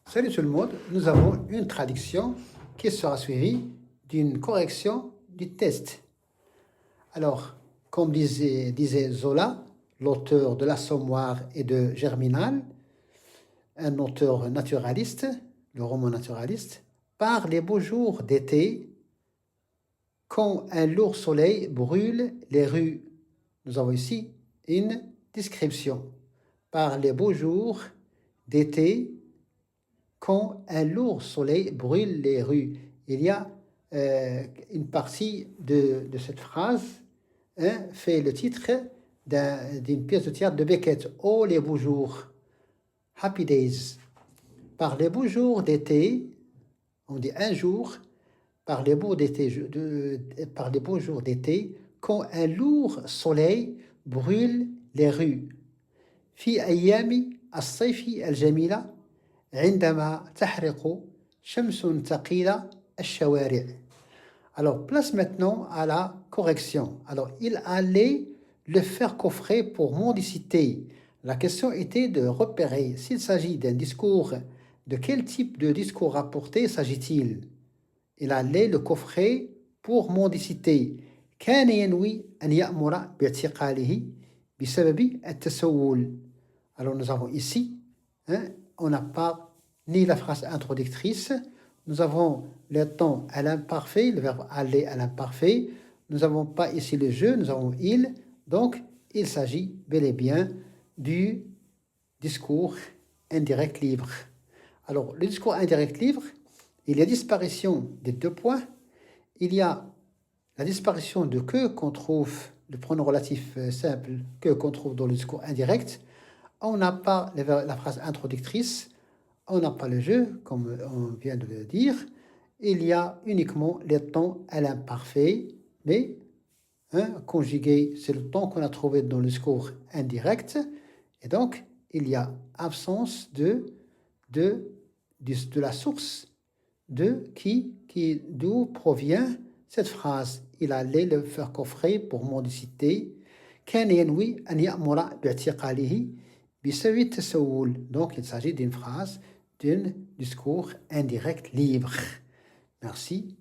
Salut tout le monde, nous avons une traduction qui sera suivie d'une correction du test. Alors, comme disait Zola, l'auteur de l'Assommoir et de Germinal, un auteur naturaliste, le roman naturaliste, par les beaux jours d'été, quand un lourd soleil brûle les rues. Nous avons ici une description. Par les beaux jours d'été, quand un lourd soleil brûle les rues. Il y a une partie de cette phrase fait le titre d'une pièce de théâtre de Beckett. Oh les beaux jours, happy days. Par les beaux jours d'été, on dit un jour, par les beaux jours d'été, quand un lourd soleil brûle les rues. في أيام الصيف الجميلة عندما تحرق شمس ثقيلة الشوارع. Alors, place maintenant à la correction. Alors, il allait le faire coffrer pour mendicité. La question était de repérer s'il s'agit d'un discours, de quel type de discours rapporté s'agit-il? Il allait le coffrer pour mendicité. كان ينوي أن يأمر باعتقاله بسبب التسول. Alors, nous avons ici, on n'a pas ni la phrase introductrice, nous avons le temps à l'imparfait, le verbe aller à l'imparfait, nous n'avons pas ici le je, nous avons il, donc il s'agit bel et bien du discours indirect libre. Alors, le discours indirect libre, il y a disparition des deux points, il y a la disparition de que qu'on trouve, le pronom relatif simple que qu'on trouve dans le discours indirect. On n'a pas la phrase introductrice, on n'a pas le jeu, comme on vient de le dire. Il y a uniquement les temps à l'imparfait, mais conjugué, c'est le temps qu'on a trouvé dans le discours indirect. Et donc, il y a absence de la source d'où provient cette phrase. Il allait le faire coffrer pour mendicité. كان ينوي أن يأمر باعتقاله بسبب التسول. Donc, il s'agit d'une phrase, d'un discours indirect libre. Merci.